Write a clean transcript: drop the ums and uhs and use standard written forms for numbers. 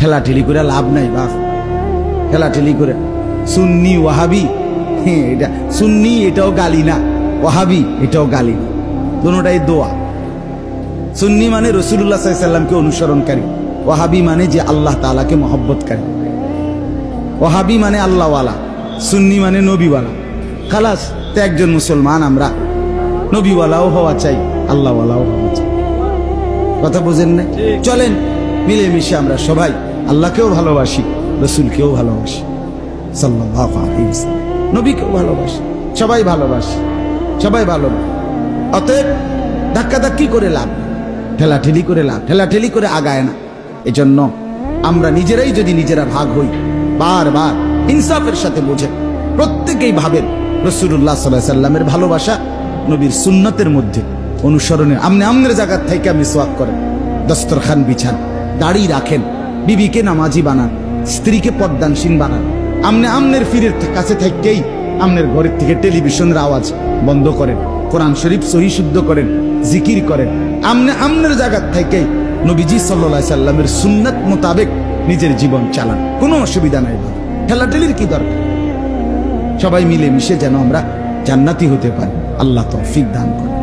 ঠেলাঠেলি করে লাভ নাই বাপ, ঠেলাঠেলি করে। সুন্নি ওয়াহাবি, এটা সুন্নি এটাও গালি না, ওয়াহাবি এটাও গালি না, দুটোটাই দোয়া। সুন্নি মানে রাসূলুল্লাহ সাল্লাল্লাহু আলাইহি ওয়াসাল্লামকে অনুসরণকারী, ওয়াহাবি মানে যে আল্লাহ তাআলাকে মহব্বতকারী। ওয়াহাবি মানে আল্লাহওয়ালা, সুন্নি মানে নবীওয়ালা। খালাস, তো একজন মুসলমান আমরা নবীওয়ালাও হওয়া চাই, আল্লাহওয়ালাও হওয়া চাই। কথা বুঝেন না? চলেন মিলেমিশে আমরা সবাই আল্লাহকেও ভালোবাসি, রসুলকেও ভালোবাসি, সাল্লাল্লাহু আলাইহি ওয়াসাল্লাম, নবীকেও ভালোবাসি, সবাই ভালোবাসি, সবাই ভালোবাসি। অতএব ধাক্কাধাক্কি করে লাভ, ঠেলাঠেলি করে লাভ, ঠেলাঠেলি করে আগায় না। এজন্য আমরা নিজেরাই যদি নিজেরা ভাগ হই, বারবার ইনসাফের সাথে বোঝেন, প্রত্যেকেই ভাবেন রাসূলুল্লাহ সাল্লাল্লাহু আলাইহি ওয়াসাল্লামের ভালোবাসা নবীর সুন্নতের মধ্যে অনুসরণের। আমনের জায়গার থেকে মিসওয়াক করেন, দস্তরখান বিছান, দাড়ি রাখেন, বিবিকে নামাজি বানান, স্ত্রীকে পর্দানসীন বানান। আমনের ফিরের কাছে থাকতেই আমনের ঘরের থেকে টেলিভিশনের আওয়াজ বন্ধ করেন, কোরআন শরীফ সহি শুদ্ধ করেন, জিকির করেন। আমনের জায়গার থেকেই নবীজি সাল্লাল্লাহু আলাইহি সাল্লামের সুন্নাত মোতাবেক নিজের জীবন চালান, কোনো অসুবিধা নাই। ঠেলাঠেলির কি দরকার? সবাই মিলে মিশে যেন আমরা জান্নাতি হতে পারি। আল্লাহ তৌফিক দান করেন।